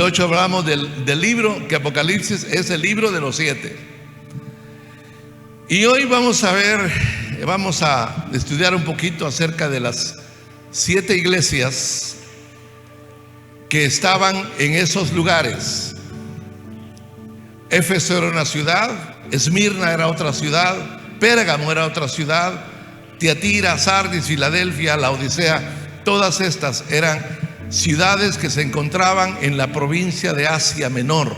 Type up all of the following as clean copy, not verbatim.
8 hablamos del libro, que Apocalipsis es el libro de los 7. Y hoy vamos a estudiar un poquito acerca de las 7 iglesias que estaban en esos lugares. Éfeso era una ciudad, Esmirna era otra ciudad, Pérgamo era otra ciudad, Tiatira, Sardis, Filadelfia, Laodicea, todas estas eran ciudades que se encontraban en la provincia de Asia Menor.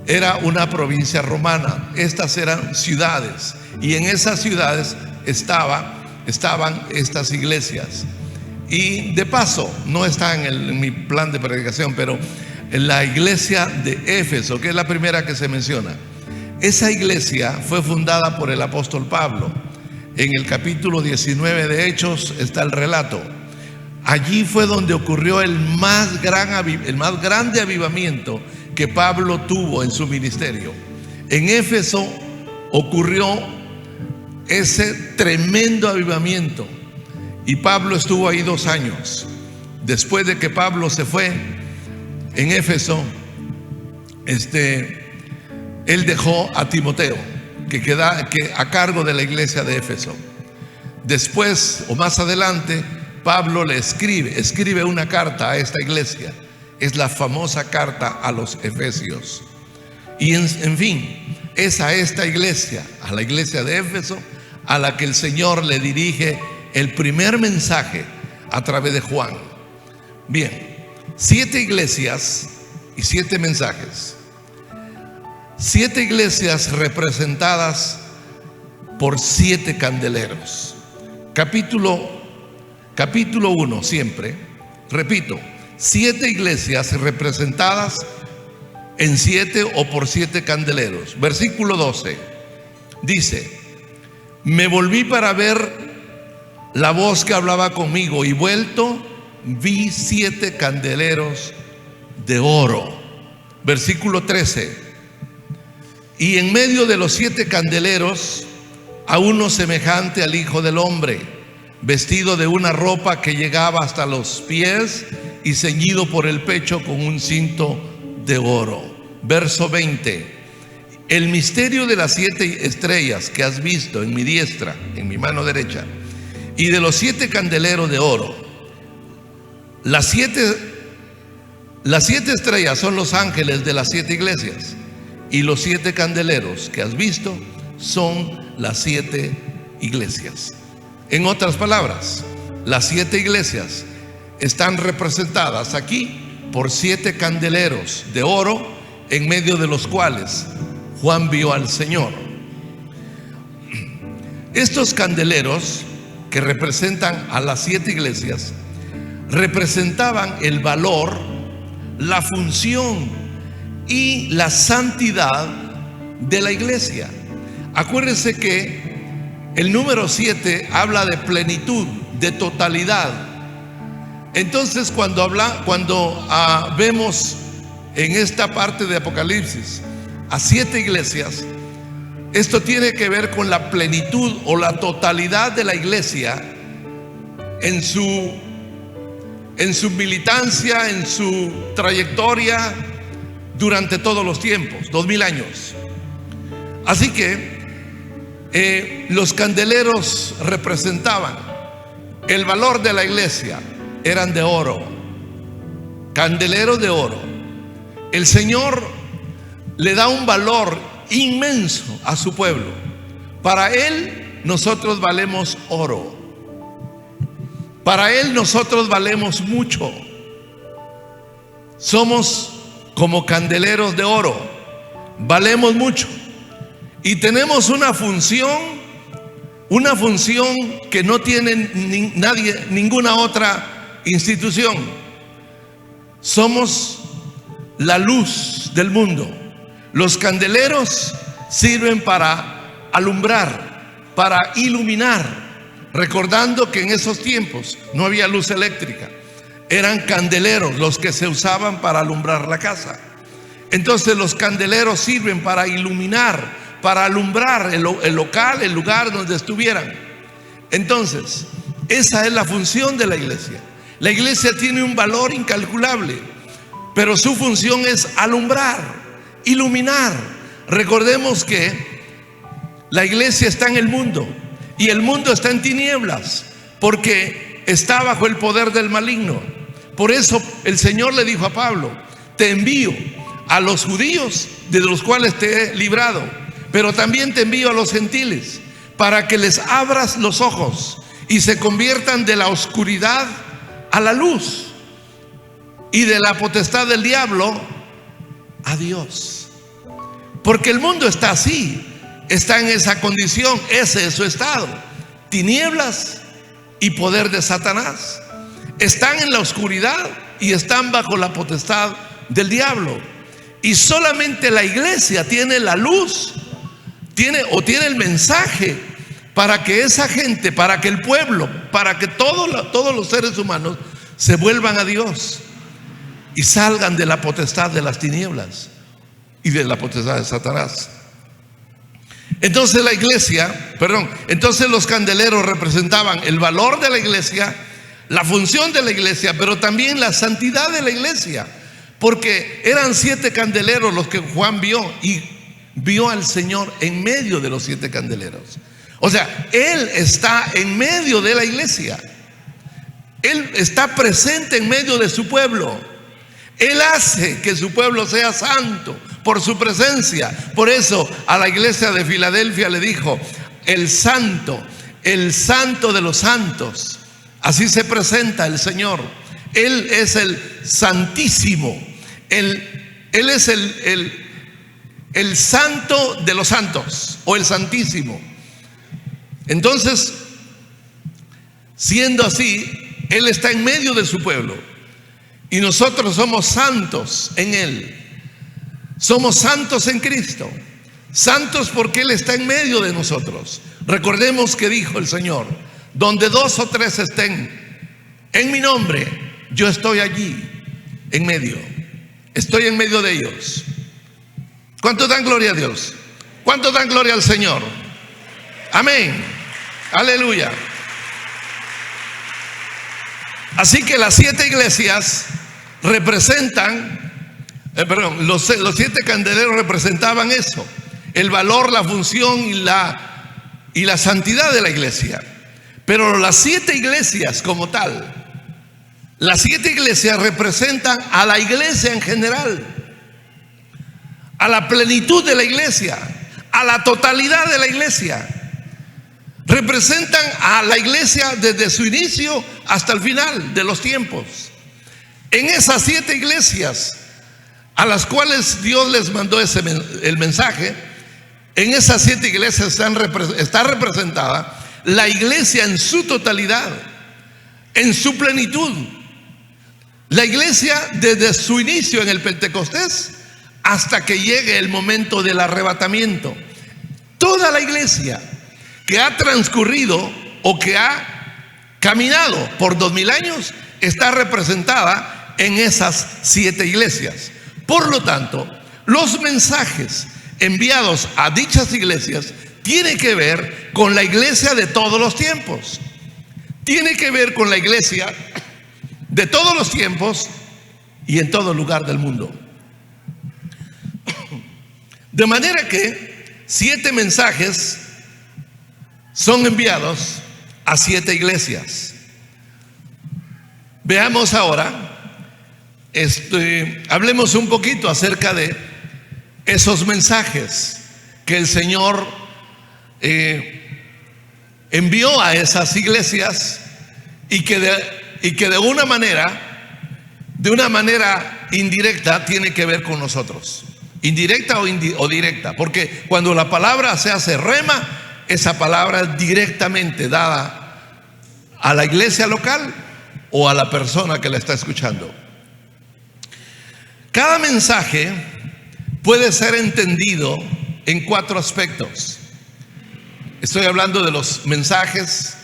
Era una provincia romana. Estas eran ciudades, y en esas ciudades estaban estas iglesias. Y de paso, no está en mi plan de predicación, pero en la iglesia de Éfeso, que es la primera que se menciona, esa iglesia fue fundada por el apóstol Pablo. En el capítulo 19 de Hechos está el relato. Allí fue donde ocurrió el más grande avivamiento que Pablo tuvo en su ministerio. En Éfeso ocurrió ese tremendo avivamiento, y Pablo estuvo ahí 2 años. Después de que Pablo se fue en Éfeso, él dejó a Timoteo, que a cargo de la iglesia de Éfeso. Después, o más adelante, Pablo le escribe una carta a esta iglesia. Es la famosa carta a los Efesios. Y en fin, es a esta iglesia, a la iglesia de Éfeso, a la que el Señor le dirige el primer mensaje a través de Juan. Bien, 7 iglesias y 7 mensajes. 7 iglesias representadas por 7 candeleros. Capítulo 1 siempre, repito, 7 iglesias representadas en 7 o por 7 candeleros. Versículo 12 dice: me volví para ver la voz que hablaba conmigo, y vuelto vi 7 candeleros de oro. Versículo 13: y en medio de los 7 candeleros a uno semejante al Hijo del Hombre, vestido de una ropa que llegaba hasta los pies y ceñido por el pecho con un cinto de oro. Verso 20: el misterio de las 7 estrellas que has visto en mi diestra, en mi mano derecha, y de los 7 candeleros de oro. Las 7 estrellas son los ángeles de las 7 iglesias, y los 7 candeleros que has visto son las 7 iglesias. En otras palabras, las 7 iglesias están representadas aquí por 7 candeleros de oro, en medio de los cuales Juan vio al Señor. Estos candeleros, que representan a las 7 iglesias, representaban el valor, la función y la santidad de la iglesia. Acuérdense que el número 7 habla de plenitud, de totalidad. Entonces, cuando vemos en esta parte de Apocalipsis a 7 iglesias, esto tiene que ver con la plenitud o la totalidad de la iglesia en su militancia, en su trayectoria durante todos los tiempos, 2000 años. Así que los candeleros representaban el valor de la iglesia, eran de oro, candeleros de oro. El Señor le da un valor inmenso a su pueblo. Para Él nosotros valemos oro. Para Él nosotros valemos mucho. Somos como candeleros de oro, valemos mucho, y tenemos una función que no tiene ninguna otra institución. Somos la luz del mundo. Los candeleros sirven para alumbrar, para iluminar, recordando que en esos tiempos no había luz eléctrica. Eran candeleros los que se usaban para alumbrar la casa. Entonces los candeleros sirven para iluminar, para alumbrar el local, el lugar donde estuvieran. Entonces, esa es la función de la iglesia. La iglesia tiene un valor incalculable. pero su función es alumbrar, iluminar. Recordemos que la iglesia está en el mundo y el mundo está en tinieblas porque está bajo el poder del maligno. Por eso el Señor le dijo a Pablo: te envío a los judíos, de los cuales te he librado, pero también te envío a los gentiles, para que les abras los ojos y se conviertan de la oscuridad a la luz, y de la potestad del diablo a Dios. Porque el mundo está así, está en esa condición, ese es su estado: tinieblas y poder de Satanás. Están en la oscuridad y están bajo la potestad del diablo. Y solamente la iglesia tiene la luz, tiene el mensaje para que esa gente, para que el pueblo, para que todos los seres humanos se vuelvan a Dios y salgan de la potestad de las tinieblas y de la potestad de Satanás. Entonces entonces los candeleros representaban el valor de la iglesia, la función de la iglesia, pero también la santidad de la iglesia, porque eran 7 candeleros los que Juan vio, y vio al Señor en medio de los 7 candeleros. O sea, Él está en medio de la iglesia, Él está presente en medio de su pueblo. Él hace que su pueblo sea santo por su presencia. Por eso a la iglesia de Filadelfia le dijo: el santo de los santos. Así se presenta el Señor. Él es el santísimo. Él es el santo de los santos, o el santísimo. Entonces, siendo así, Él está en medio de su pueblo, y nosotros somos santos en Él. Somos santos en Cristo. Santos porque Él está en medio de nosotros. Recordemos que dijo el Señor: donde 2 o 3 estén en mi nombre, yo estoy allí en medio. Estoy en medio de ellos. ¿Cuántos dan gloria a Dios? ¿Cuántos dan gloria al Señor? Amén. Aleluya. Así que las 7 iglesias representan, los 7 candeleros representaban eso: el valor, la función y la santidad de la iglesia. Pero las 7 iglesias como tal, las 7 iglesias representan a la iglesia en general, a la plenitud de la iglesia, a la totalidad de la iglesia. Representan a la iglesia desde su inicio hasta el final de los tiempos. En esas 7 iglesias a las cuales Dios les mandó el mensaje, en esas 7 iglesias está representada la iglesia en su totalidad, en su plenitud. La iglesia desde su inicio en el Pentecostés hasta que llegue el momento del arrebatamiento. Toda la iglesia que ha transcurrido o que ha caminado por 2000 años está representada en esas 7 iglesias. Por lo tanto, los mensajes enviados a dichas iglesias tienen que ver con la iglesia de todos los tiempos. Tiene que ver con la iglesia de todos los tiempos y en todo lugar del mundo. De manera que 7 mensajes son enviados a 7 iglesias. Veamos ahora, hablemos un poquito acerca de esos mensajes que el Señor envió a esas iglesias y que de una manera indirecta tiene que ver con nosotros. Indirecta o directa, porque cuando la palabra se hace rema, esa palabra es directamente dada a la iglesia local o a la persona que la está escuchando. Cada mensaje puede ser entendido en 4 aspectos. Estoy hablando de los mensajes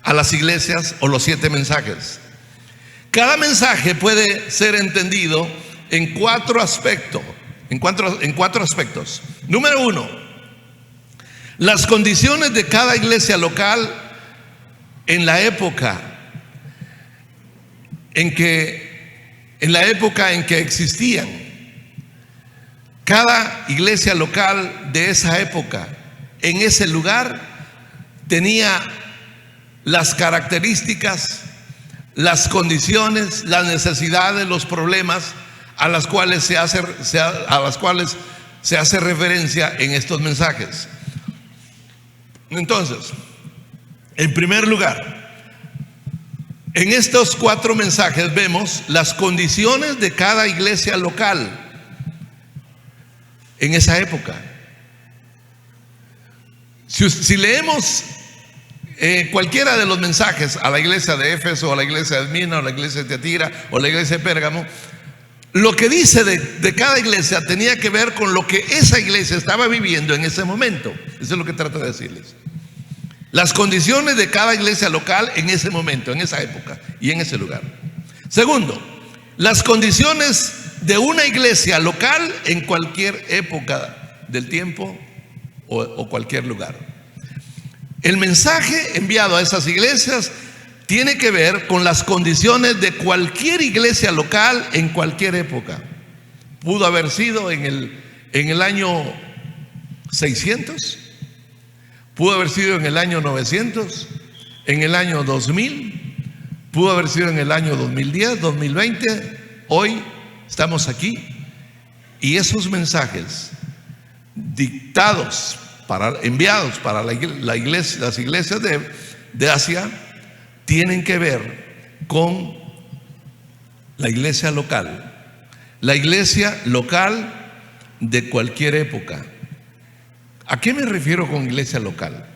a las iglesias, o los 7 mensajes. Cada mensaje puede ser entendido en 4 aspectos. En cuatro aspectos. Número 1, las condiciones de cada iglesia local en la época en que en la época en que existían. Cada iglesia local de esa época, en ese lugar, tenía las características, las condiciones, las necesidades, los problemas a las cuales se hace referencia en estos mensajes. Entonces, en primer lugar, en estos 4 mensajes vemos las condiciones de cada iglesia local en esa época. Si leemos cualquiera de los mensajes a la iglesia de Éfeso, o a la iglesia de Esmirna, o a la iglesia de Tiatira, o a la iglesia de Pérgamo, lo que dice de cada iglesia tenía que ver con lo que esa iglesia estaba viviendo en ese momento. Eso es lo que trato de decirles. Las condiciones de cada iglesia local en ese momento, en esa época y en ese lugar. Segundo, las condiciones de una iglesia local en cualquier época del tiempo o cualquier lugar. El mensaje enviado a esas iglesias tiene que ver con las condiciones de cualquier iglesia local en cualquier época. Pudo haber sido en el año 600, pudo haber sido en el año 900, en el año 2000, pudo haber sido en el año 2010, 2020. Hoy estamos aquí y esos mensajes dictados, enviados para las iglesias de Asia, tienen que ver con la iglesia local de cualquier época. ¿A qué me refiero con iglesia local?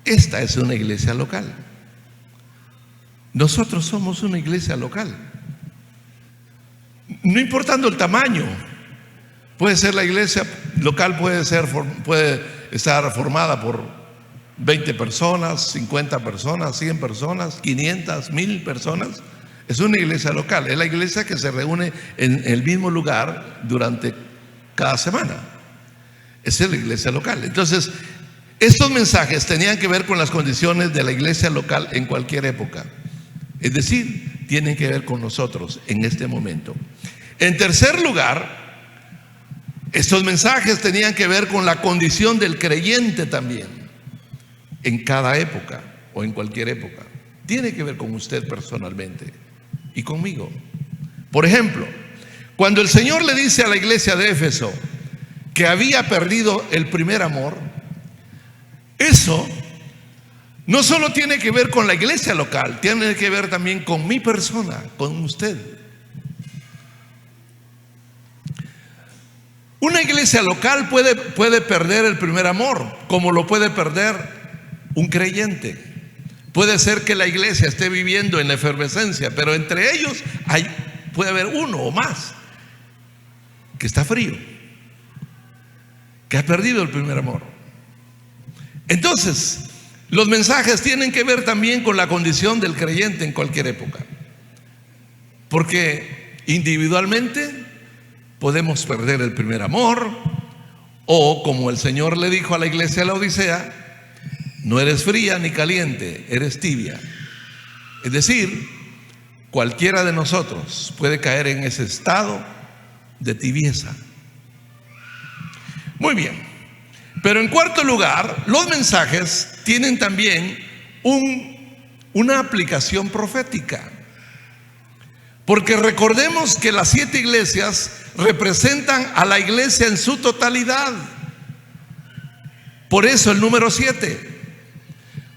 Esta es una iglesia local. Nosotros somos una iglesia local. No importando el tamaño, puede ser la iglesia local, puede estar formada por 20 personas, 50 personas, 100 personas, 500, 1000 personas. Es una iglesia local, es la iglesia que se reúne en el mismo lugar durante cada semana. Esa es la iglesia local. Entonces, estos mensajes tenían que ver con las condiciones de la iglesia local en cualquier época. Es decir, tienen que ver con nosotros en este momento. En tercer lugar, estos mensajes tenían que ver con la condición del creyente también, en cada época o en cualquier época. Tiene que ver con usted personalmente y conmigo. Por ejemplo, cuando el Señor le dice a la iglesia de Éfeso que había perdido el primer amor, eso no solo tiene que ver con la iglesia local, tiene que ver también con mi persona, con usted. Una iglesia local puede perder el primer amor, como lo puede perder un creyente. Puede ser que la iglesia esté viviendo en la efervescencia, pero entre ellos puede haber uno o más que está frío, que ha perdido el primer amor. Entonces, los mensajes tienen que ver también con la condición del creyente en cualquier época, porque individualmente podemos perder el primer amor, o como el Señor le dijo a la iglesia de la Odisea, no eres fría ni caliente, eres tibia. Es decir, cualquiera de nosotros puede caer en ese estado de tibieza. Muy bien, pero en cuarto lugar, los mensajes tienen también una aplicación profética. Porque recordemos que las 7 iglesias representan a la iglesia en su totalidad. Por eso el número 7.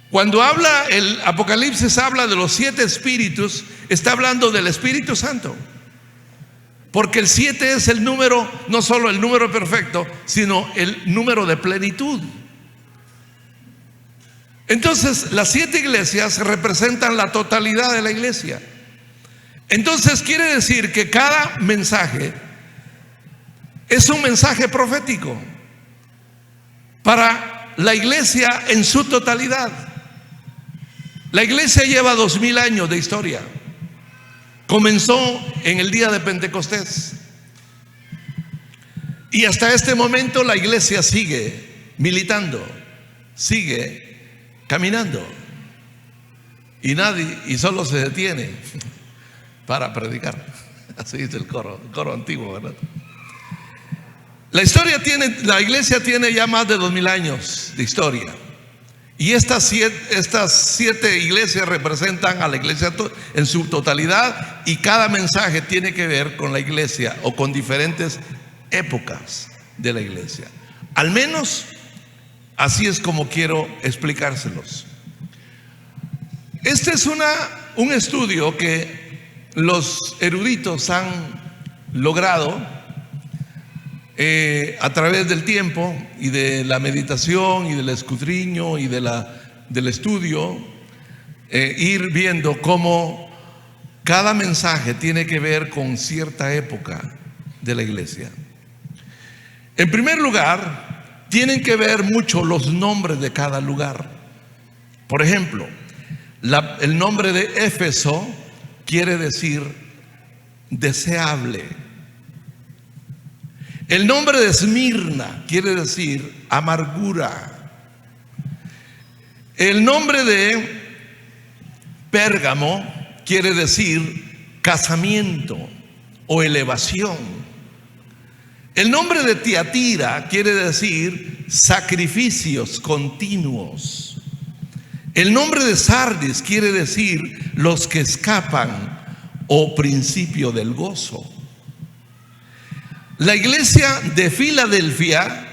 Cuando habla el Apocalipsis, habla de los 7 espíritus, está hablando del Espíritu Santo. Porque el 7 es el número, no solo el número perfecto, sino el número de plenitud. Entonces, las 7 iglesias representan la totalidad de la iglesia. Entonces quiere decir que cada mensaje es un mensaje profético para la iglesia en su totalidad. La iglesia lleva 2000 años de historia. Comenzó en el día de Pentecostés y hasta este momento la iglesia sigue militando, sigue caminando, y solo se detiene para predicar. Así dice el coro antiguo, ¿verdad? La iglesia tiene ya más de 2000 años de historia. Y estas siete iglesias representan a la iglesia en su totalidad, y cada mensaje tiene que ver con la iglesia o con diferentes épocas de la iglesia. Al menos así es como quiero explicárselos. Este es un estudio que los eruditos han logrado a través del tiempo y de la meditación y del escudriño y del estudio, ir viendo cómo cada mensaje tiene que ver con cierta época de la iglesia. En primer lugar, tienen que ver mucho los nombres de cada lugar. Por ejemplo, el nombre de Éfeso quiere decir deseable. El nombre de Esmirna quiere decir amargura. El nombre de Pérgamo quiere decir casamiento o elevación. El nombre de Tiatira quiere decir sacrificios continuos. El nombre de Sardis quiere decir los que escapan o principio del gozo. La iglesia de Filadelfia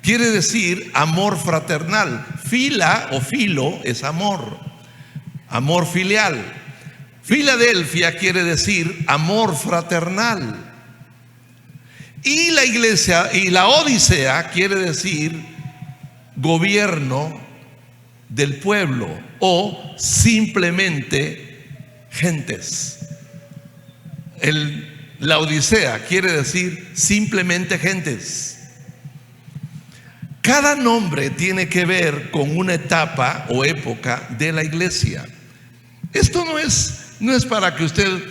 quiere decir amor fraternal. Fila o filo es amor, amor filial. Filadelfia quiere decir amor fraternal. Y la iglesia y la Odisea quiere decir gobierno del pueblo o simplemente gentes. La Odisea quiere decir simplemente gentes. Cada nombre tiene que ver con una etapa o época de la iglesia. Esto no es para que usted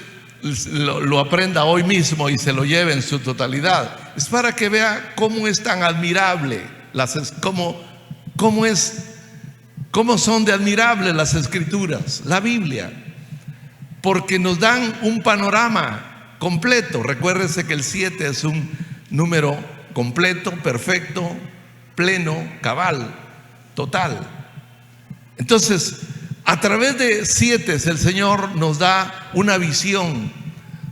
lo aprenda hoy mismo y se lo lleve en su totalidad. Es para que vea cómo es tan admirable, cómo son de admirables las escrituras, la Biblia, porque nos dan un panorama completo. Recuérdese que el 7 es un número completo, perfecto, pleno, cabal, total. Entonces, a través de 7 el Señor nos da una visión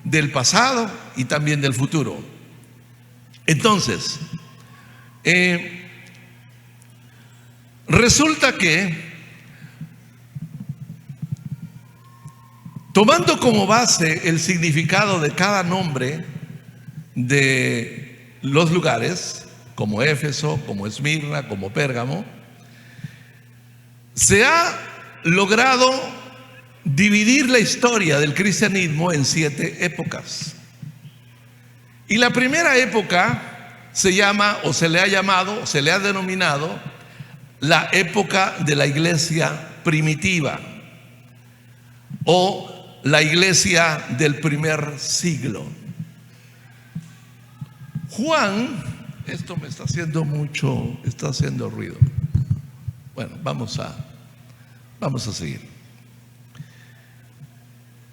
del pasado y también del futuro. Entonces, resulta que, tomando como base el significado de cada nombre de los lugares, como Éfeso, como Esmirna, como Pérgamo, se ha logrado dividir la historia del cristianismo en 7 épocas. Y la primera época se llama, o se le ha llamado, o se le ha denominado la época de la iglesia primitiva, o la iglesia del primer siglo. Juan, esto me está haciendo está haciendo ruido. Bueno, vamos a seguir.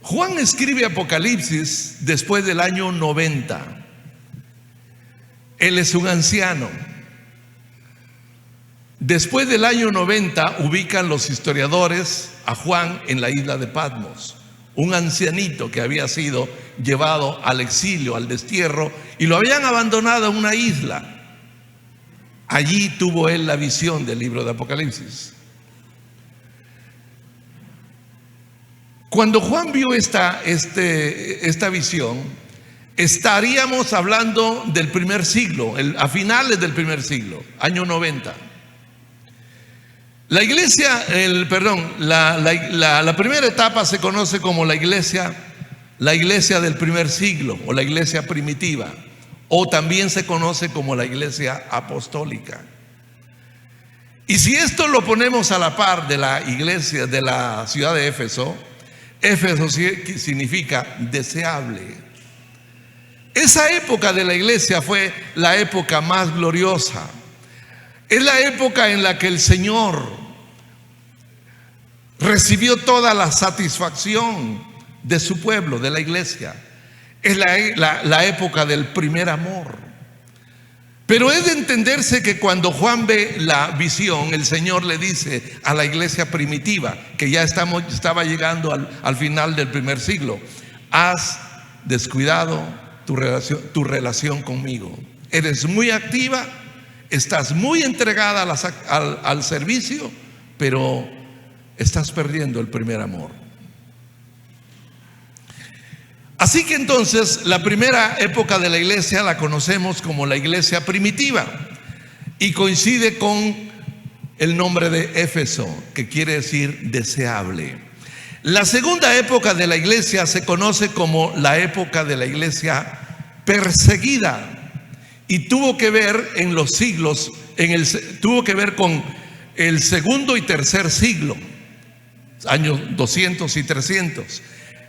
Juan escribe Apocalipsis después del año 90. Él es un anciano. Después del año 90 ubican los historiadores a Juan en la isla de Patmos, un ancianito que había sido llevado al exilio, al destierro, y lo habían abandonado en una isla. Allí tuvo él la visión del libro de Apocalipsis. Cuando Juan vio esta visión, estaríamos hablando del primer siglo, a finales del primer siglo, año 90. La iglesia, la primera etapa se conoce como la iglesia del primer siglo, o la iglesia primitiva, o también se conoce como la iglesia apostólica. Y si esto lo ponemos a la par de la iglesia de la ciudad de Éfeso, Éfeso significa deseable. Esa época de la iglesia fue la época más gloriosa. Es la época en la que el Señor recibió toda la satisfacción de su pueblo, de la iglesia. Es la época del primer amor. Pero es de entenderse que cuando Juan ve la visión, el Señor le dice a la iglesia primitiva, que ya estaba llegando al final del primer siglo: has descuidado tu relación conmigo. Eres muy activa, estás muy entregada al servicio, pero estás perdiendo el primer amor. Así que entonces la primera época de la iglesia la conocemos como la iglesia primitiva, y coincide con el nombre de Éfeso, que quiere decir deseable. La segunda época de la iglesia se conoce como la época de la iglesia perseguida, y tuvo que ver en los siglos, tuvo que ver con el segundo y tercer siglo, años 200 y 300.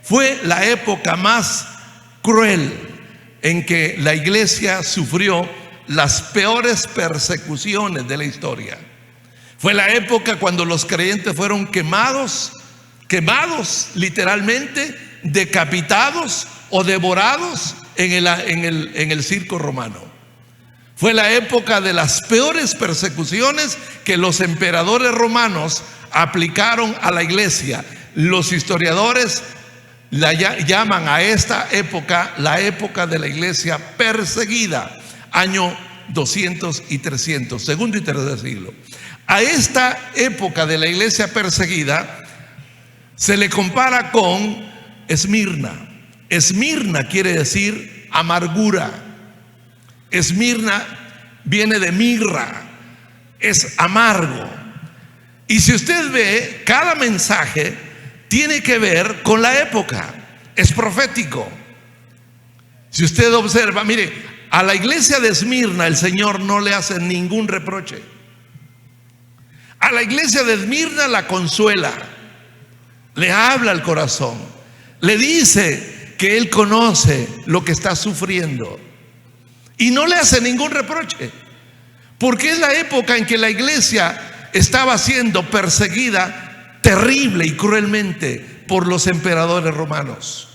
Fue la época más cruel en que la iglesia sufrió las peores persecuciones de la historia. Fue la época cuando los creyentes fueron quemados literalmente, decapitados o devorados en el circo romano. Fue la época de las peores persecuciones que los emperadores romanos aplicaron a la iglesia. Los historiadores llaman a esta época la época de la iglesia perseguida, año 200 y 300, segundo y tercer siglo. A esta época de la iglesia perseguida se le compara con Esmirna. Esmirna quiere decir amargura. Esmirna viene de mirra, es amargo. Y si usted ve, cada mensaje tiene que ver con la época, es profético. Si usted observa, mire, a la iglesia de Esmirna el Señor no le hace ningún reproche. A la iglesia de Esmirna la consuela, le habla al corazón, le dice que Él conoce lo que está sufriendo y no le hace ningún reproche, porque es la época en que la iglesia estaba siendo perseguida terrible y cruelmente por los emperadores romanos,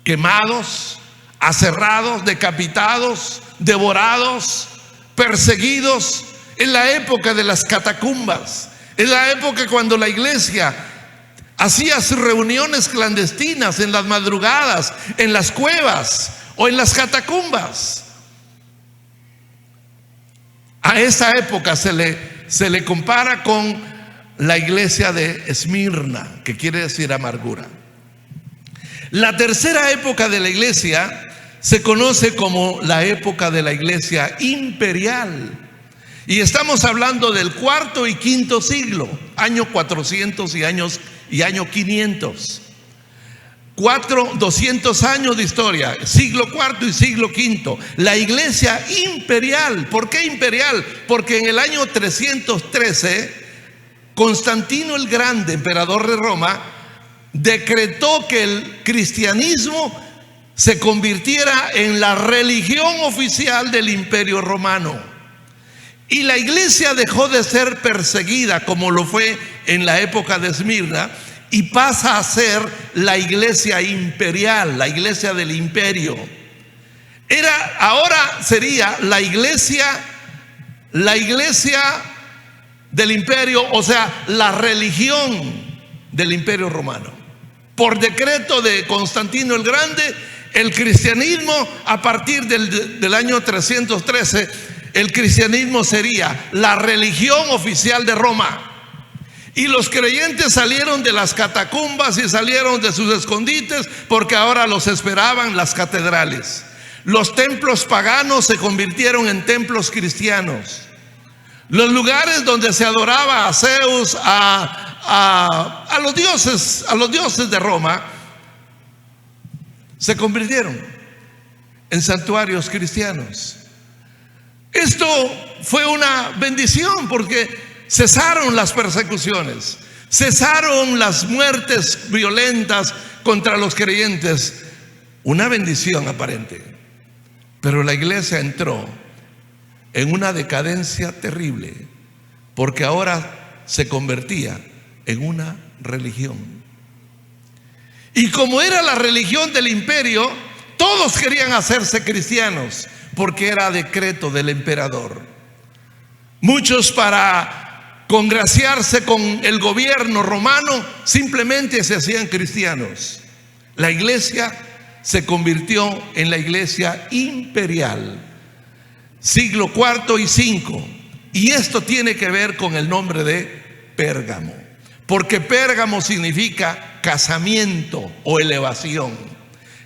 quemados, aserrados, decapitados, devorados, perseguidos. Es la época de las catacumbas, es la época cuando la iglesia hacía sus reuniones clandestinas en las madrugadas, en las cuevas o en las catacumbas. A esa época se le compara con la iglesia de Esmirna, que quiere decir amargura. La tercera época de la iglesia se conoce como la época de la iglesia imperial, y estamos hablando del cuarto y quinto siglo, año 400 y año 500. 200 años de historia, siglo cuarto y siglo quinto. La iglesia imperial. ¿Por qué imperial? Porque en el año 313 Constantino el Grande, emperador de Roma, decretó que el cristianismo se convirtiera en la religión oficial del Imperio Romano, y la iglesia dejó de ser perseguida como lo fue en la época de Esmirna y pasa a ser la iglesia imperial, la iglesia del imperio. Ahora sería la iglesia del imperio, o sea, la religión del Imperio Romano. Por decreto de Constantino el Grande, el cristianismo, a partir del año 313, el cristianismo sería la religión oficial de Roma. Y los creyentes salieron de las catacumbas y salieron de sus escondites, porque ahora los esperaban las catedrales. Los templos paganos se convirtieron en templos cristianos. Los lugares donde se adoraba a Zeus, a los dioses de Roma, se convirtieron en santuarios cristianos. Esto fue una bendición, porque cesaron las persecuciones, cesaron las muertes violentas contra los creyentes. Una bendición aparente. Pero la iglesia entró en una decadencia terrible, porque ahora se convertía en una religión. Y como era la religión del imperio, Todos querían hacerse cristianos porque era decreto del emperador. Muchos, para congraciarse con el gobierno romano, simplemente se hacían cristianos. La iglesia se convirtió en la iglesia imperial, siglo IV y V. Y esto tiene que ver con el nombre de Pérgamo, porque Pérgamo significa casamiento o elevación.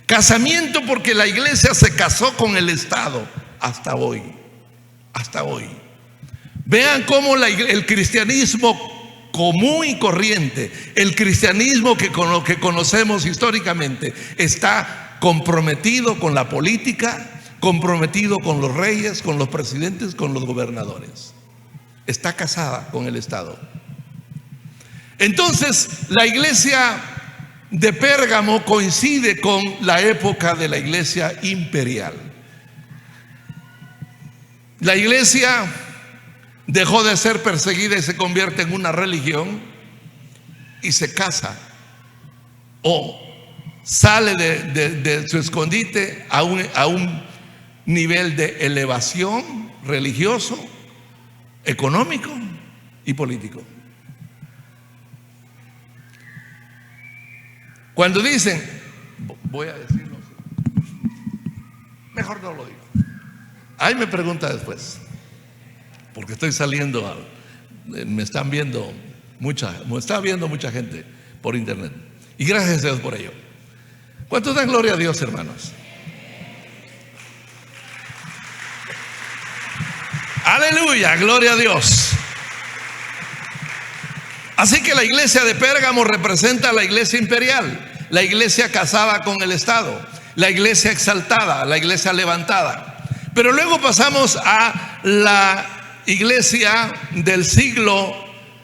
Casamiento porque la iglesia se casó con el Estado hasta hoy. Hasta hoy. Vean cómo el cristianismo común y corriente, el cristianismo que conocemos históricamente, está comprometido con la política, comprometido con los reyes, con los presidentes, con los gobernadores. Está casada con el Estado. Entonces, la iglesia de Pérgamo coincide con la época de la iglesia imperial. La iglesia dejó de ser perseguida y se convierte en una religión y se casa o sale de su escondite a un nivel de elevación religioso, económico y político. Cuando dicen, voy a decirlo, mejor no lo digo. Ahí me pregunta después, porque estoy saliendo, me está viendo mucha gente por internet. Y gracias a Dios por ello. ¿Cuántos dan gloria a Dios, hermanos? Aleluya, gloria a Dios. Así que la iglesia de Pérgamo representa a la iglesia imperial, la iglesia casada con el Estado, la iglesia exaltada, la iglesia levantada. Pero luego pasamos a la iglesia del siglo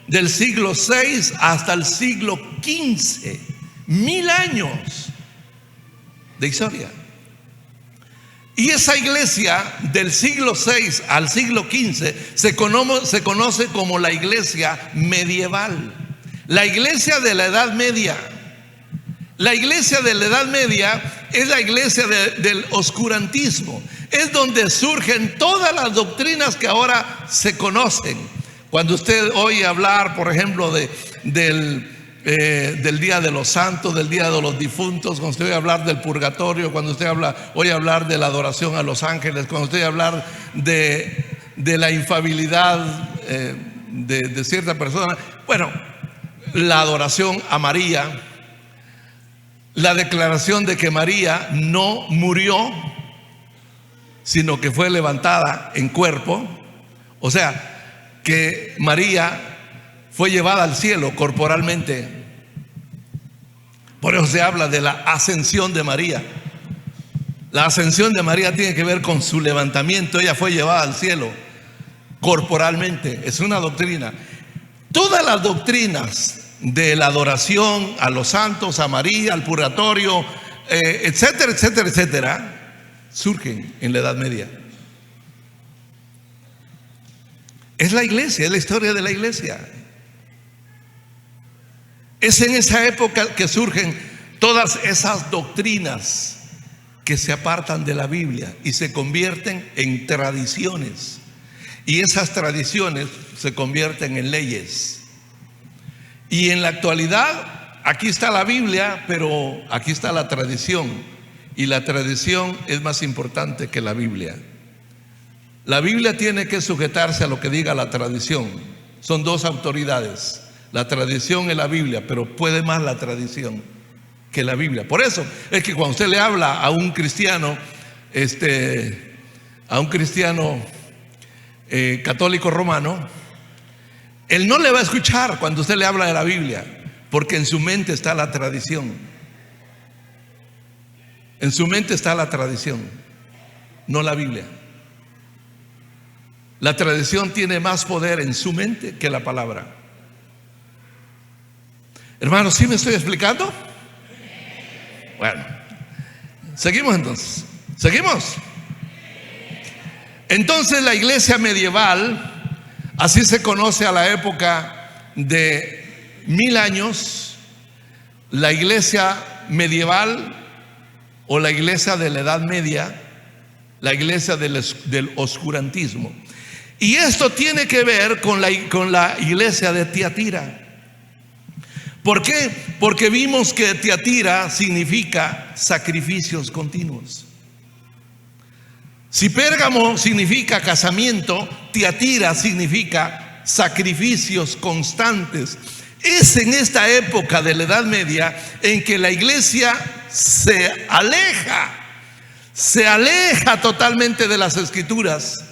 VI hasta el siglo XV, 1000 años de historia. Y esa iglesia del siglo VI al siglo XV se conoce como la iglesia medieval, la iglesia de la Edad Media. La iglesia de la Edad Media es la iglesia del oscurantismo, es donde surgen todas las doctrinas que ahora se conocen. Cuando usted oye hablar, por ejemplo, del Día de los Santos, del Día de los Difuntos, cuando usted oye hablar del purgatorio, cuando usted oye hablar de la adoración a los ángeles, cuando usted oye hablar de la infalibilidad de cierta persona, bueno, la adoración a María, la declaración de que María no murió, sino que fue levantada en cuerpo, o sea, que María fue llevada al cielo corporalmente. Por eso se habla de la ascensión de María. La ascensión de María tiene que ver con su levantamiento. Ella fue llevada al cielo corporalmente. Es una doctrina. Todas las doctrinas de la adoración a los santos, a María, al purgatorio, etcétera, etcétera, etcétera, surgen en la Edad Media. Es la iglesia, es la historia de la iglesia. Es en esa época que surgen todas esas doctrinas que se apartan de la Biblia y se convierten en tradiciones. Y esas tradiciones se convierten en leyes. Y en la actualidad, aquí está la Biblia, pero aquí está la tradición. Y la tradición es más importante que la Biblia. La Biblia tiene que sujetarse a lo que diga la tradición. Son dos autoridades, la tradición y la Biblia, pero puede más la tradición que la Biblia. Por eso es que cuando usted le habla a un cristiano, católico romano, él no le va a escuchar cuando usted le habla de la Biblia, porque en su mente está la tradición. En su mente está la tradición, no la Biblia. La tradición tiene más poder en su mente que la palabra. Hermanos, ¿sí me estoy explicando? Bueno, seguimos entonces. ¿Seguimos? Entonces la iglesia medieval, así se conoce a la época de 1000 años, la iglesia medieval o la iglesia de la Edad Media, la iglesia del oscurantismo. Y esto tiene que ver con la iglesia de Tiatira. ¿Por qué? Porque vimos que Tiatira significa sacrificios continuos. Si Pérgamo significa casamiento, Tiatira significa sacrificios constantes. Es en esta época de la Edad Media en que la iglesia se aleja totalmente de las Escrituras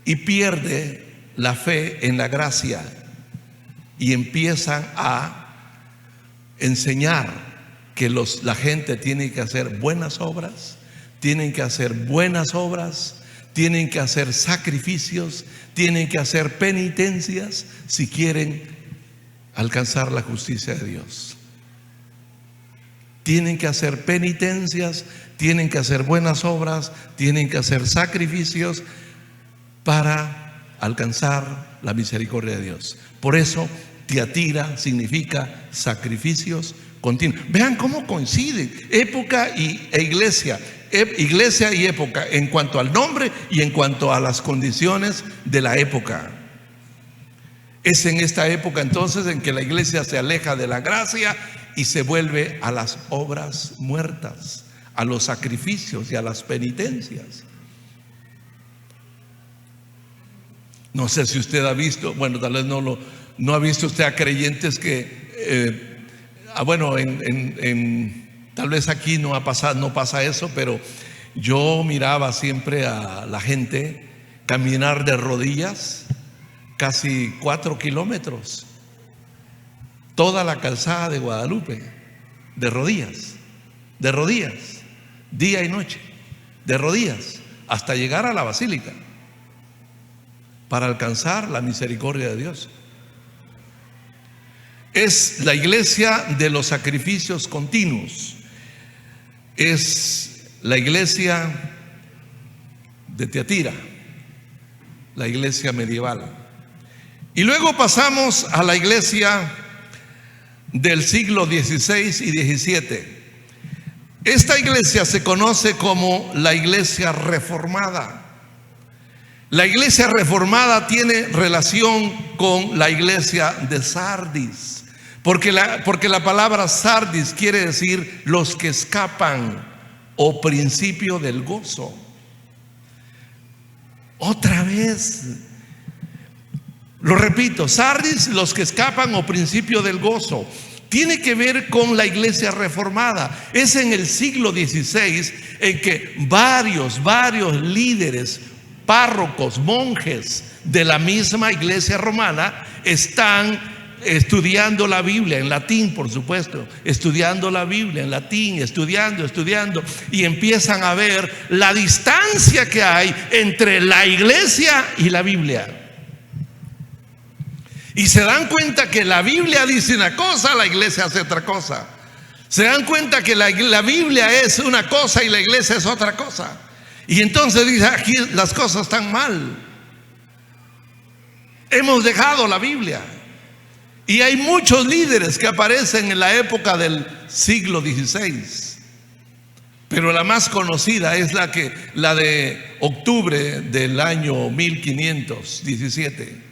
y pierde la fe en la gracia, y empiezan a enseñar que la gente tiene que hacer buenas obras, tienen que hacer buenas obras, tienen que hacer sacrificios, tienen que hacer penitencias si quieren alcanzar la justicia de Dios. Tienen que hacer penitencias, tienen que hacer buenas obras, tienen que hacer sacrificios para alcanzar la misericordia de Dios. Por eso Tiatira significa sacrificios continuos. Vean cómo coinciden época e iglesia. Iglesia y época en cuanto al nombre y en cuanto a las condiciones de la época. Es en esta época entonces en que la iglesia se aleja de la gracia y se vuelve a las obras muertas, a los sacrificios y a las penitencias. No sé si usted ha visto, bueno, tal vez no ha visto usted a creyentes que, tal vez aquí no pasa eso, pero yo miraba siempre a la gente caminar de rodillas casi 4 kilómetros, toda la calzada de Guadalupe, de rodillas, día y noche, de rodillas, hasta llegar a la basílica, para alcanzar la misericordia de Dios. Es la iglesia de los sacrificios continuos. Es la iglesia de Tiatira, la iglesia medieval. Y luego pasamos a la iglesia del siglo XVI y XVII. Esta iglesia se conoce como la iglesia reformada. La iglesia reformada tiene relación con la iglesia de Sardis, porque la palabra Sardis quiere decir los que escapan o principio del gozo. Otra vez, lo repito, Sardis, los que escapan o principio del gozo. Tiene que ver con la iglesia reformada. Es en el siglo XVI en que varios líderes, párrocos, monjes de la misma iglesia romana están estudiando la Biblia en latín, por supuesto, estudiando la Biblia en latín, estudiando, y empiezan a ver la distancia que hay entre la iglesia y la Biblia. Y se dan cuenta que la Biblia dice una cosa, la iglesia hace otra cosa. Se dan cuenta que la Biblia es una cosa y la iglesia es otra cosa. Y entonces dice, aquí las cosas están mal. Hemos dejado la Biblia. Y hay muchos líderes que aparecen en la época del siglo XVI. Pero la más conocida es la de octubre del año 1517.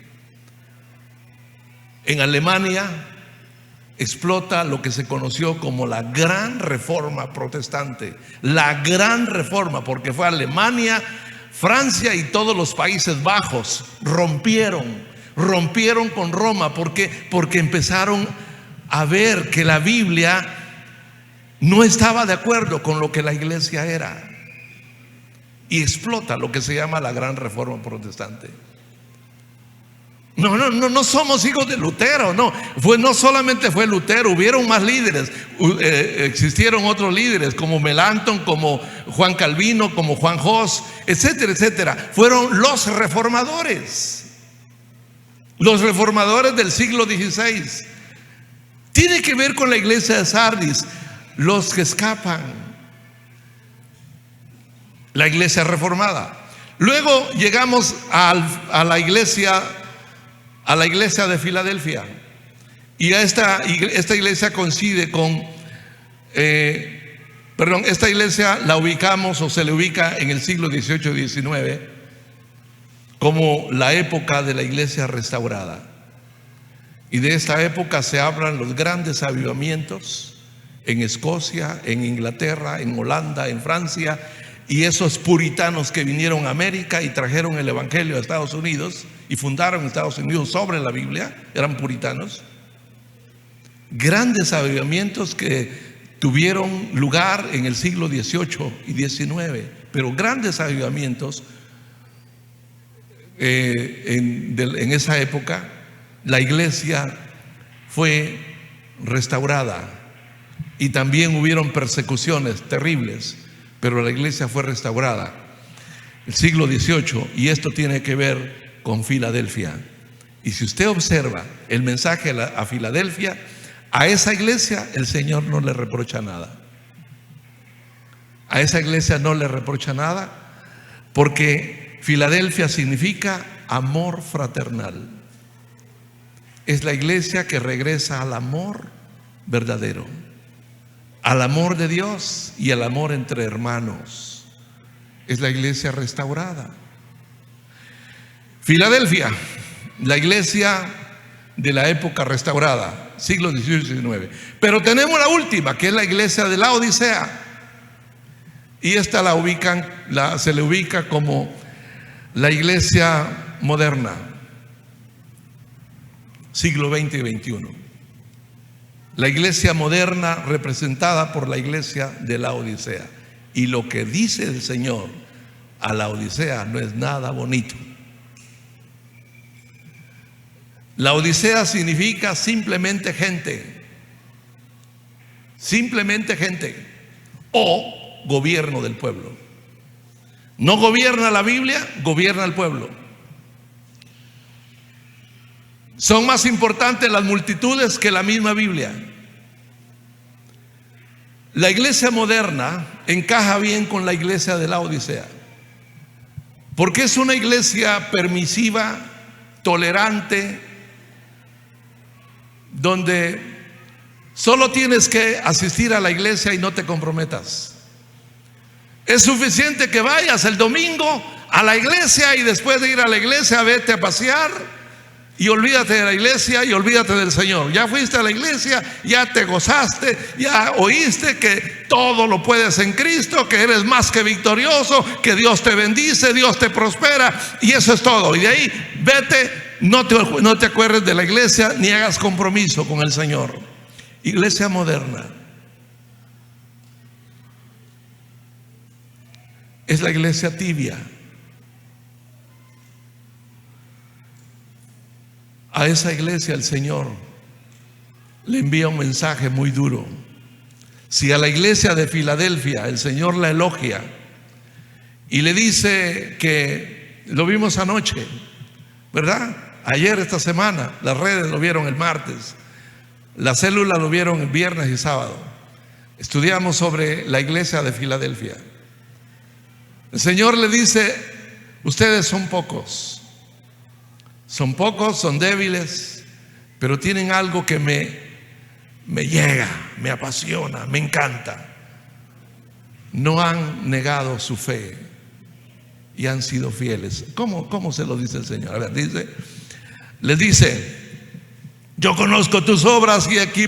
En Alemania explota lo que se conoció como la Gran Reforma Protestante. La Gran Reforma, porque fue Alemania, Francia y todos los Países Bajos rompieron con Roma. Porque empezaron a ver que la Biblia no estaba de acuerdo con lo que la iglesia era, y explota lo que se llama la Gran Reforma Protestante. No somos hijos de Lutero, no solamente fue Lutero, hubieron más líderes, existieron otros líderes como Melanchthon, como Juan Calvino, como Juan Hus, etcétera. Fueron los reformadores del siglo XVI. Tiene que ver con la iglesia de Sardis, los que escapan, la iglesia reformada. Luego llegamos a la iglesia de Filadelfia, y esta iglesia coincide con Perdón, esta iglesia la ubicamos o se le ubica en el siglo XVIII y XIX como la época de la iglesia restaurada. Y de esta época se hablan los grandes avivamientos en Escocia, en Inglaterra, en Holanda, en Francia, y esos puritanos que vinieron a América y trajeron el evangelio a Estados Unidos y fundaron Estados Unidos sobre la Biblia, eran puritanos. Grandes avivamientos que tuvieron lugar en el siglo XVIII y XIX, pero grandes avivamientos en esa época. La iglesia fue restaurada y también hubieron persecuciones terribles, pero la iglesia fue restaurada. El siglo XVIII, y esto tiene que ver con Filadelfia. Y si usted observa el mensaje a Filadelfia, a esa iglesia el Señor no le reprocha nada. A esa iglesia no le reprocha nada, porque Filadelfia significa amor fraternal. Es la iglesia que regresa al amor verdadero, al amor de Dios y al amor entre hermanos. Es la iglesia restaurada. Filadelfia, la iglesia de la época restaurada, siglos XVIII y XIX. Pero tenemos la última, que es la iglesia de Laodicea. Y esta se le ubica como la iglesia moderna, siglo XX y XXI. La iglesia moderna representada por la iglesia de Laodicea. Y lo que dice el Señor a Laodicea no es nada bonito. Laodicea significa simplemente gente. Simplemente gente. O gobierno del pueblo. No gobierna la Biblia, gobierna el pueblo. Son más importantes las multitudes que la misma Biblia. La iglesia moderna encaja bien con la iglesia de Laodicea, porque es una iglesia permisiva, tolerante, donde solo tienes que asistir a la iglesia y no te comprometas. Es suficiente que vayas el domingo a la iglesia y después de ir a la iglesia vete a pasear y olvídate de la iglesia y olvídate del Señor. Ya fuiste a la iglesia, ya te gozaste, ya oíste que todo lo puedes en Cristo, que eres más que victorioso, que Dios te bendice, Dios te prospera, y eso es todo. Y de ahí vete, no te acuerdes de la iglesia ni hagas compromiso con el Señor. Iglesia moderna es la iglesia tibia. A esa iglesia el Señor le envía un mensaje muy duro. Si a la iglesia de Filadelfia el Señor la elogia y le dice que, lo vimos anoche, ¿verdad? Ayer, esta semana, las redes lo vieron el martes, las células lo vieron el viernes y sábado. Estudiamos sobre la iglesia de Filadelfia. El Señor le dice: ustedes son pocos, son débiles, pero tienen algo que me llega, me apasiona, me encanta. No han negado su fe y han sido fieles. ¿Cómo se lo dice el Señor? A ver, les dice: yo conozco tus obras y aquí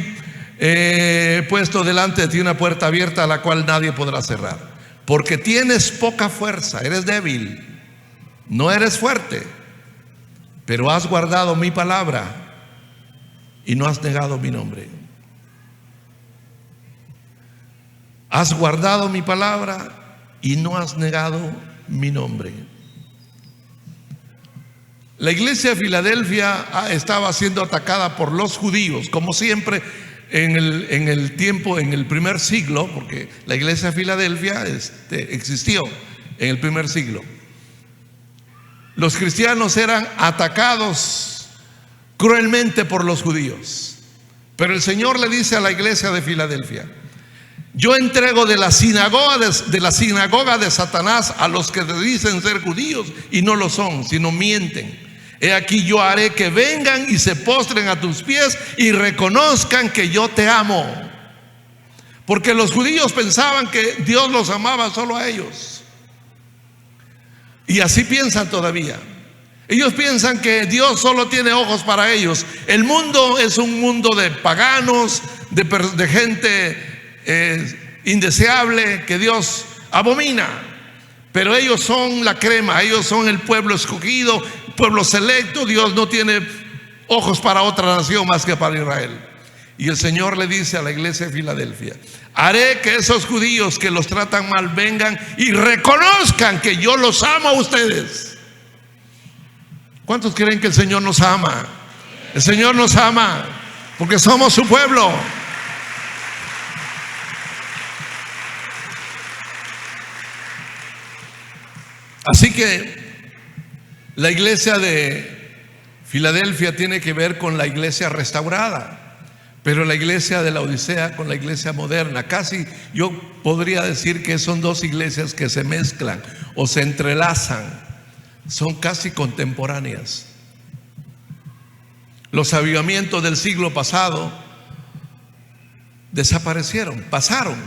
he puesto delante de ti una puerta abierta a la cual nadie podrá cerrar. Porque tienes poca fuerza, eres débil, no eres fuerte, pero has guardado mi palabra y no has negado mi nombre. Has guardado mi palabra y no has negado mi nombre. La iglesia de Filadelfia estaba siendo atacada por los judíos, como siempre en el primer siglo, porque la iglesia de Filadelfia existió en el primer siglo. Los cristianos eran atacados cruelmente por los judíos, pero el Señor le dice a la iglesia de Filadelfia: yo entrego de la sinagoga de Satanás a los que dicen ser judíos y no lo son, sino mienten. He aquí, yo haré que vengan y se postren a tus pies y reconozcan que yo te amo. Porque los judíos pensaban que Dios los amaba solo a ellos. Y así piensan todavía. Ellos piensan que Dios solo tiene ojos para ellos. El mundo es un mundo de paganos, de gente indeseable que Dios abomina. Pero ellos son la crema, ellos son el pueblo escogido, pueblo selecto. Dios no tiene ojos para otra nación más que para Israel. Y el Señor le dice a la iglesia de Filadelfia: haré que esos judíos que los tratan mal vengan y reconozcan que yo los amo a ustedes. ¿Cuántos creen que el Señor nos ama? El Señor nos ama porque somos su pueblo. Así que la iglesia de Filadelfia tiene que ver con la iglesia restaurada. Pero la iglesia de la Odisea con la iglesia moderna, casi yo podría decir que son dos iglesias que se mezclan o se entrelazan, son casi contemporáneas. Los avivamientos del siglo pasado desaparecieron, pasaron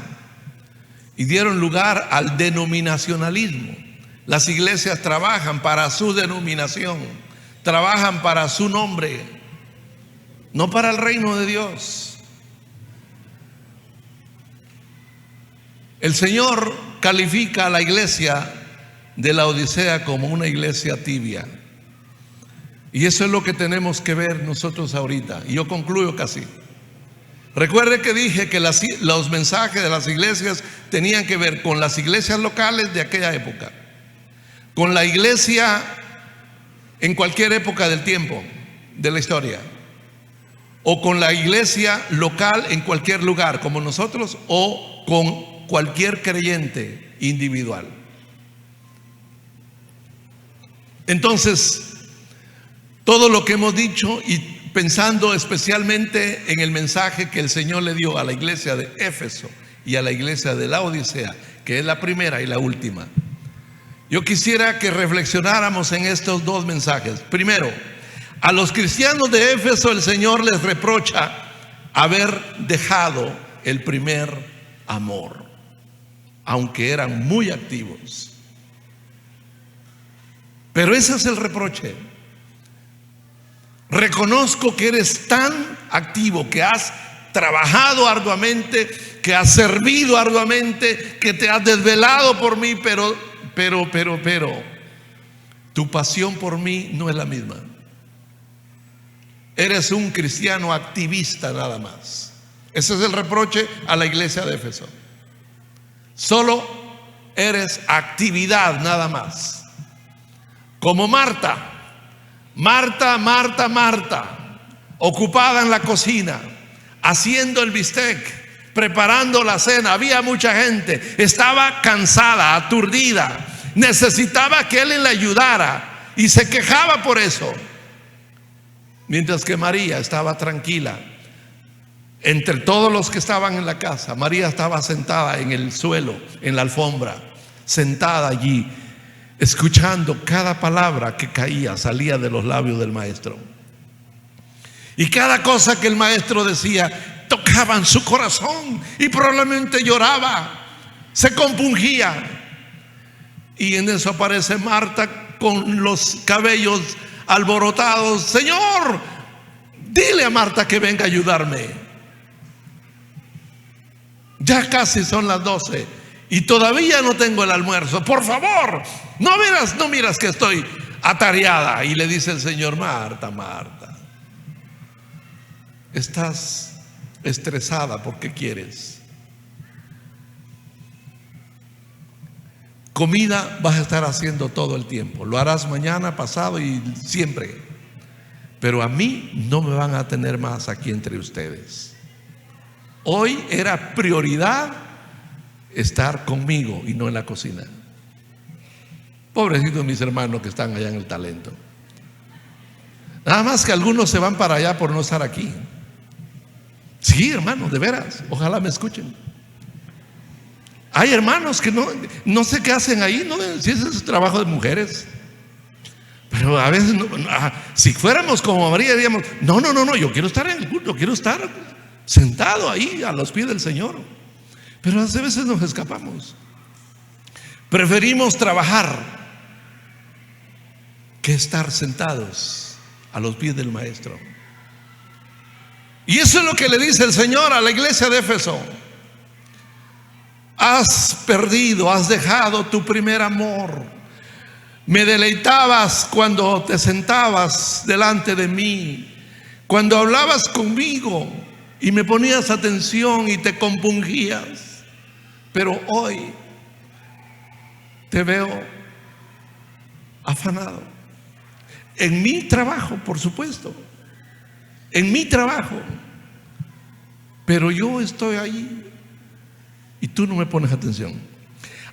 y dieron lugar al denominacionalismo. Las iglesias trabajan para su denominación, trabajan para su nombre, no para el reino de Dios. El Señor califica a la iglesia de la Odisea como una iglesia tibia. Y eso es lo que tenemos que ver nosotros ahorita. Y yo concluyo casi. Recuerde que dije que los mensajes de las iglesias tenían que ver con las iglesias locales de aquella época, con la iglesia en cualquier época del tiempo, de la historia, o con la iglesia local en cualquier lugar como nosotros, o con cualquier creyente individual. Entonces, todo lo que hemos dicho, y pensando especialmente en el mensaje que el Señor le dio a la iglesia de Éfeso y a la iglesia de la Odisea, que es la primera y la última, yo quisiera que reflexionáramos en estos dos mensajes. Primero, a los cristianos de Éfeso el Señor les reprocha haber dejado el primer amor, aunque eran muy activos. Pero ese es el reproche. Reconozco que eres tan activo, que has trabajado arduamente, que has servido arduamente, que te has desvelado por mí, pero tu pasión por mí no es la misma. Eres un cristiano activista nada más. Ese es el reproche a la iglesia de Éfeso. Solo eres actividad nada más. Como Marta, ocupada en la cocina, haciendo el bistec, preparando la cena. Había mucha gente, estaba cansada, aturdida, necesitaba que él le ayudara y se quejaba por eso. Mientras que María estaba tranquila. Entre todos los que estaban en la casa, María estaba sentada en el suelo, en la alfombra, sentada allí, escuchando cada palabra que salía de los labios del maestro. Y cada cosa que el maestro decía tocaba en su corazón y probablemente lloraba, se compungía. Y en eso aparece Marta con los cabellos alborotados. Señor, dile a Marta que venga a ayudarme. Ya casi son las 12 y todavía no tengo el almuerzo. Por favor, no miras que estoy atareada. Y le dice el Señor: Marta, estás estresada, ¿por qué quieres? Comida vas a estar haciendo todo el tiempo. Lo harás mañana, pasado y siempre. Pero a mí no me van a tener más aquí entre ustedes. Hoy era prioridad estar conmigo y no en la cocina. Pobrecitos mis hermanos que están allá en el talento. Nada más que algunos se van para allá por no estar aquí. Sí, hermanos, de veras, ojalá me escuchen. Hay hermanos que no sé qué hacen ahí, no, si ese es trabajo de mujeres. Pero a veces si fuéramos como María diríamos: no, yo quiero estar en el culto, quiero estar sentado ahí a los pies del Señor. Pero a veces nos escapamos. Preferimos trabajar que estar sentados a los pies del Maestro. Y eso es lo que le dice el Señor a la iglesia de Éfeso. Has perdido, has dejado tu primer amor. Me deleitabas cuando te sentabas delante de mí, cuando hablabas conmigo y me ponías atención y te compungías. Pero hoy te veo afanado. En mi trabajo, por supuesto. En mi trabajo. Pero yo estoy ahí y tú no me pones atención.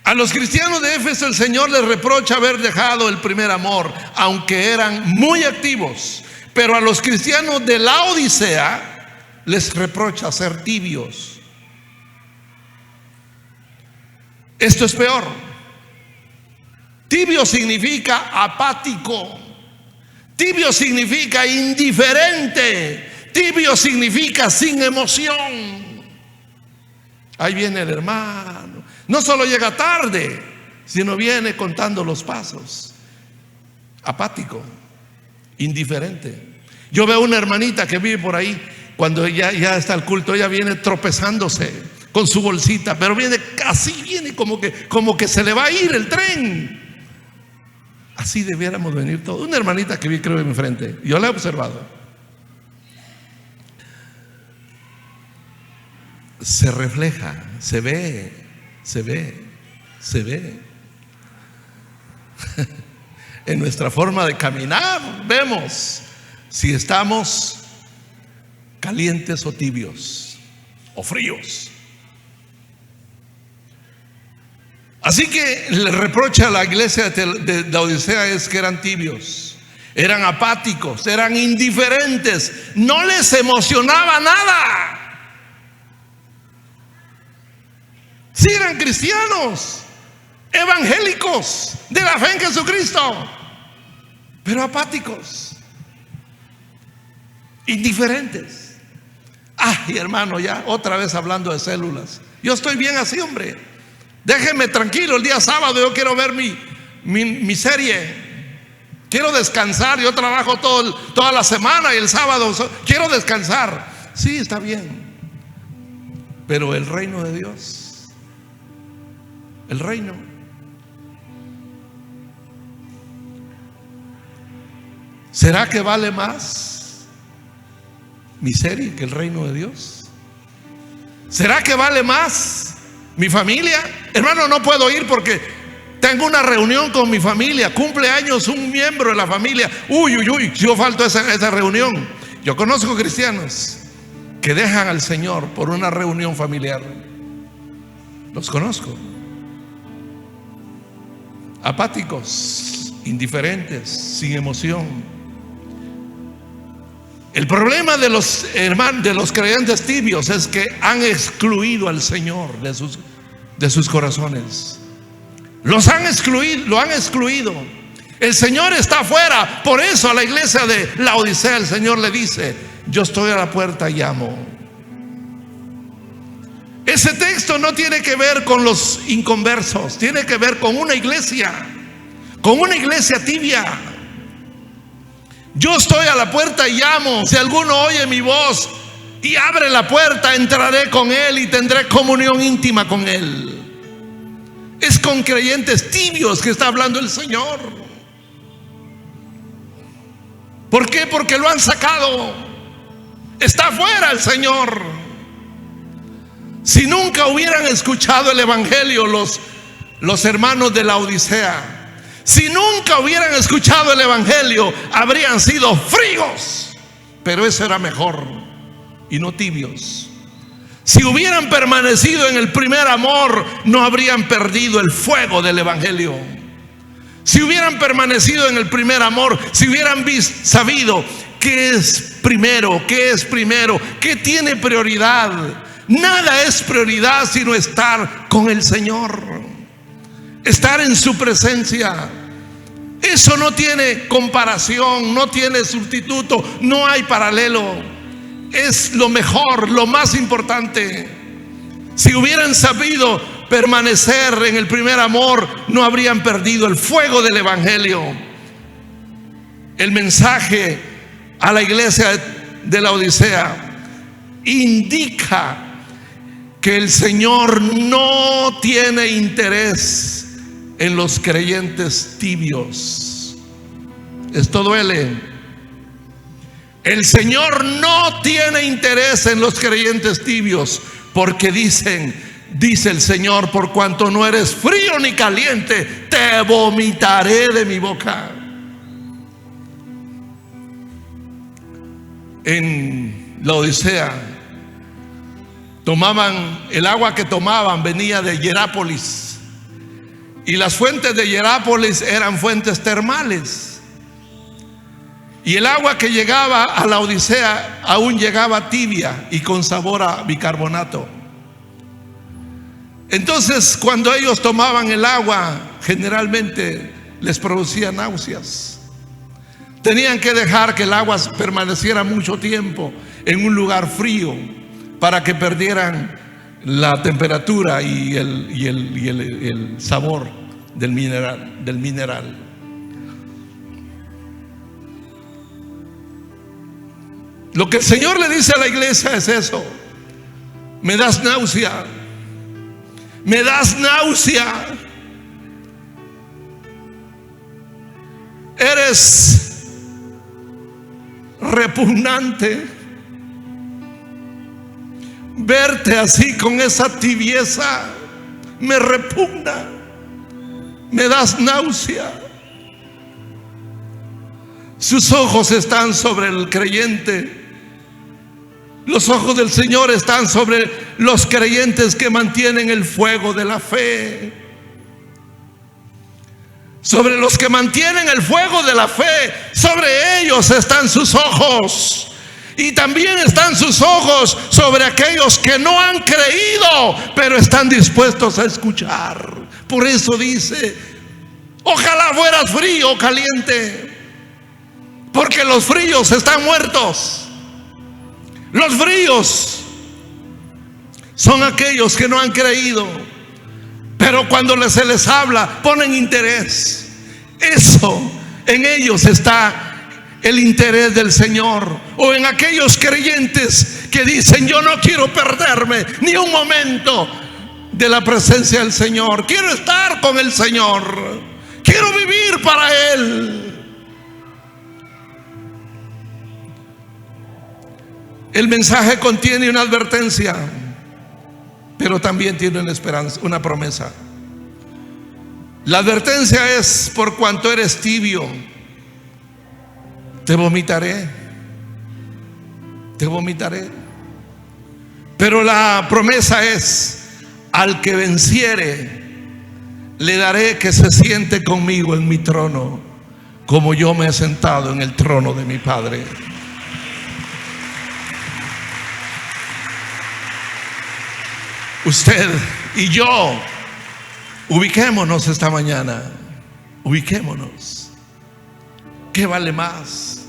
A los cristianos de Éfeso el Señor les reprocha haber dejado el primer amor, aunque eran muy activos. Pero a los cristianos de la Odisea les reprocha ser tibios. Esto es peor. Tibio significa apático. Tibio significa indiferente. Tibio significa sin emoción. Ahí viene el hermano. No solo llega tarde, sino viene contando los pasos. Apático, indiferente. Yo veo una hermanita que vive por ahí. Cuando ya está el culto, ella viene tropezándose con su bolsita, pero viene así, viene como que se le va a ir el tren. Así debiéramos venir todos. Una hermanita que vi, creo, en mi frente. Yo la he observado. Se refleja, se ve. En nuestra forma de caminar vemos si estamos calientes o tibios o fríos. Así que el reproche a la iglesia de Laodicea es que eran tibios, eran apáticos, eran indiferentes, no les emocionaba nada. Sí, eran cristianos, evangélicos, de la fe en Jesucristo, pero apáticos, indiferentes. Ay, hermano, ya otra vez hablando de células. Yo estoy bien así, hombre. Déjenme tranquilo, el día sábado yo quiero ver mi serie. Quiero descansar, yo trabajo toda la semana y el sábado quiero descansar. Sí, está bien. Pero el reino de Dios, el reino, ¿será que vale más mi serie que el reino de Dios? ¿Será que vale más mi familia? Hermano, no puedo ir porque tengo una reunión con mi familia, cumple años un miembro de la familia. Uy, yo falto a esa reunión. Yo conozco cristianos que dejan al Señor por una reunión familiar. Los conozco. Apáticos, indiferentes, sin emoción. El problema de los hermanos, de los creyentes tibios, es que han excluido al Señor de sus corazones. Los han excluido, lo han excluido. El Señor está afuera. Por eso a la iglesia de Laodicea el Señor le dice: yo estoy a la puerta y llamo. Ese texto no tiene que ver con los inconversos, tiene que ver con una iglesia tibia. Yo estoy a la puerta y llamo. Si alguno oye mi voz y abre la puerta, entraré con él y tendré comunión íntima con él. Es con creyentes tibios que está hablando el Señor. ¿Por qué? Porque lo han sacado. Está afuera el Señor. Si nunca hubieran escuchado el evangelio los hermanos de la Odisea, si nunca hubieran escuchado el evangelio, habrían sido fríos. Pero eso era mejor, y no tibios. Si hubieran permanecido en el primer amor, no habrían perdido el fuego del evangelio. Si hubieran permanecido en el primer amor, si hubieran sabido qué es primero, qué tiene prioridad. Nada es prioridad sino estar con el Señor, estar en su presencia. Eso no tiene comparación, no tiene sustituto, no hay paralelo. Es lo mejor, lo más importante. Si hubieran sabido permanecer en el primer amor, no habrían perdido el fuego del evangelio. El mensaje a la iglesia de la Odisea indica que el Señor no tiene interés en los creyentes tibios. Esto duele. El Señor no tiene interés en los creyentes tibios, porque dice el Señor: por cuanto no eres frío ni caliente, te vomitaré de mi boca. En la Odisea tomaban, el agua que tomaban venía de Hierápolis, y las fuentes de Hierápolis eran fuentes termales, y el agua que llegaba a la Odisea aún llegaba tibia y con sabor a bicarbonato. Entonces, cuando ellos tomaban el agua, generalmente les producía náuseas. Tenían que dejar que el agua permaneciera mucho tiempo en un lugar frío para que perdieran la temperatura y el sabor del mineral. Lo que el Señor le dice a la iglesia es eso: me das náusea, me das náusea, eres repugnante. Verte así con esa tibieza me repugna, me das náusea. Sus ojos están sobre el creyente. Los ojos del Señor están sobre los creyentes que mantienen el fuego de la fe. Sobre los que mantienen el fuego de la fe, sobre ellos están sus ojos. Y también están sus ojos sobre aquellos que no han creído, pero están dispuestos a escuchar. Por eso dice: ojalá fueras frío o caliente, porque los fríos están muertos. Los fríos son aquellos que no han creído, pero cuando se les habla ponen interés. Eso, en ellos está el interés del Señor. O en aquellos creyentes que dicen: yo no quiero perderme ni un momento de la presencia del Señor. Quiero estar con el Señor, quiero vivir para Él. El mensaje contiene una advertencia, pero también tiene una esperanza, una promesa. La advertencia es: por cuanto eres tibio, te vomitaré, te vomitaré. Pero la promesa es: al que venciere, le daré que se siente conmigo en mi trono, como yo me he sentado en el trono de mi Padre. Usted y yo, ubiquémonos esta mañana. Ubiquémonos. ¿Qué vale más?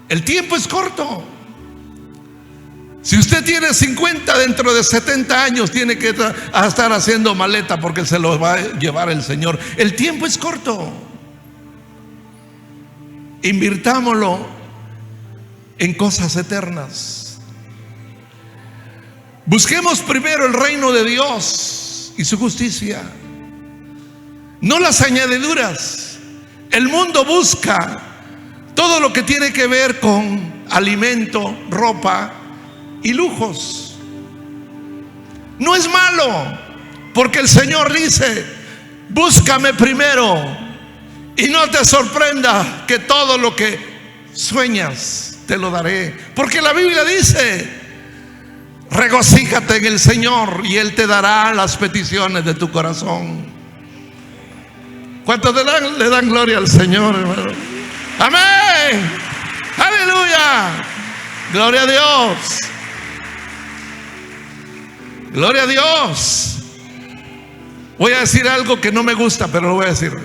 El tiempo es corto. Si usted tiene 50, dentro de 70 años tiene que estar haciendo maleta, porque se lo va a llevar el Señor. El tiempo es corto. Invirtámoslo en cosas eternas. Busquemos primero el reino de Dios y su justicia, no las añadiduras. El mundo busca todo lo que tiene que ver con alimento, ropa y lujos. No es malo, porque el Señor dice: búscame primero, y no te sorprenda que todo lo que sueñas te lo daré. Porque la Biblia dice: regocíjate en el Señor y Él te dará las peticiones de tu corazón. ¿Cuántos le dan gloria al Señor, hermano? Amén. Aleluya. Gloria a Dios. Gloria a Dios. Voy a decir algo que no me gusta, pero lo voy a decir.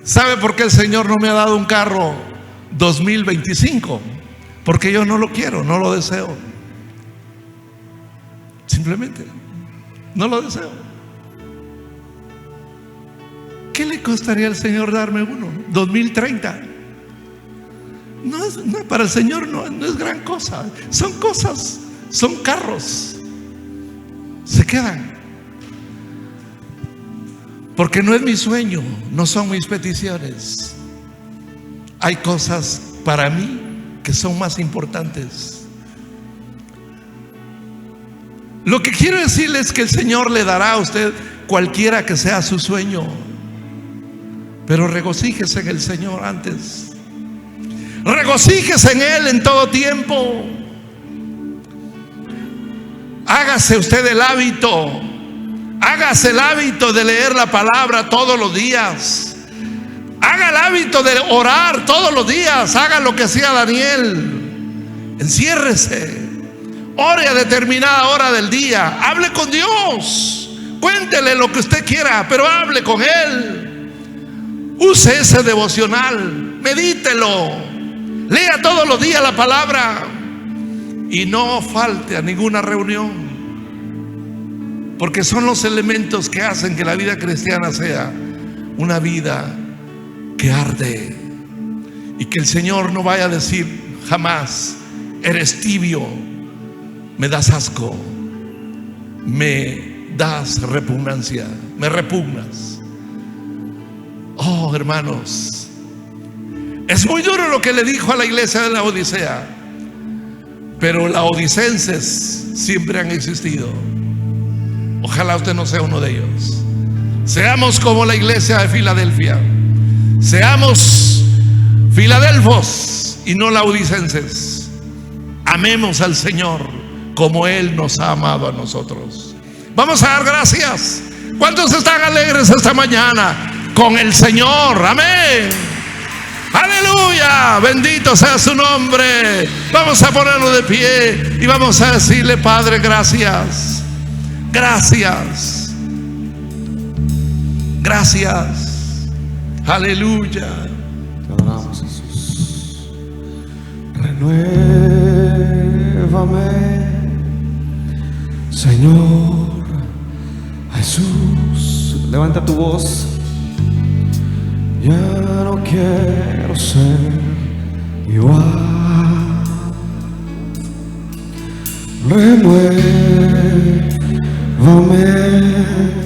¿Sabe por qué el Señor no me ha dado un carro 2025? Porque yo no lo quiero, no lo deseo. Simplemente No lo deseo. ¿Qué le costaría al Señor darme uno? 2030. No, para el Señor no es gran cosa. Son cosas, son carros. Se quedan. Porque no es mi sueño, no son mis peticiones. Hay cosas para mí que son más importantes. Lo que quiero decirles es que el Señor le dará a usted cualquiera que sea su sueño, pero regocíjese en el Señor antes. Regocíjese en Él en todo tiempo. Hágase usted el hábito. Hágase el hábito de leer la palabra todos los días. Haga el hábito de orar todos los días. Haga lo que hacía Daniel. Enciérrese. Ore a determinada hora del día. Hable con Dios. Cuéntele lo que usted quiera, pero hable con Él. Use ese devocional. Medítelo. Lea todos los días la palabra. Y no falte a ninguna reunión. Porque son los elementos que hacen que la vida cristiana sea una vida que arde. Y que el Señor no vaya a decir jamás: eres tibio, me das asco, me das repugnancia, me repugnas. Oh, hermanos, es muy duro lo que le dijo a la iglesia de la Odisea, pero laodicenses siempre han existido. Ojalá usted no sea uno de ellos. Seamos como la iglesia de Filadelfia. Seamos filadelfos y no laodicenses. Amemos al Señor como Él nos ha amado a nosotros. Vamos a dar gracias. ¿Cuántos están alegres esta mañana con el Señor? Amén. Aleluya, bendito sea su nombre. Vamos a ponernos de pie y vamos a decirle: Padre, gracias. Gracias. Gracias. Aleluya. Te adoramos, Jesús. Renuévame, Señor Jesús. Levanta tu voz. Ya no quiero ser igual. Renuévame.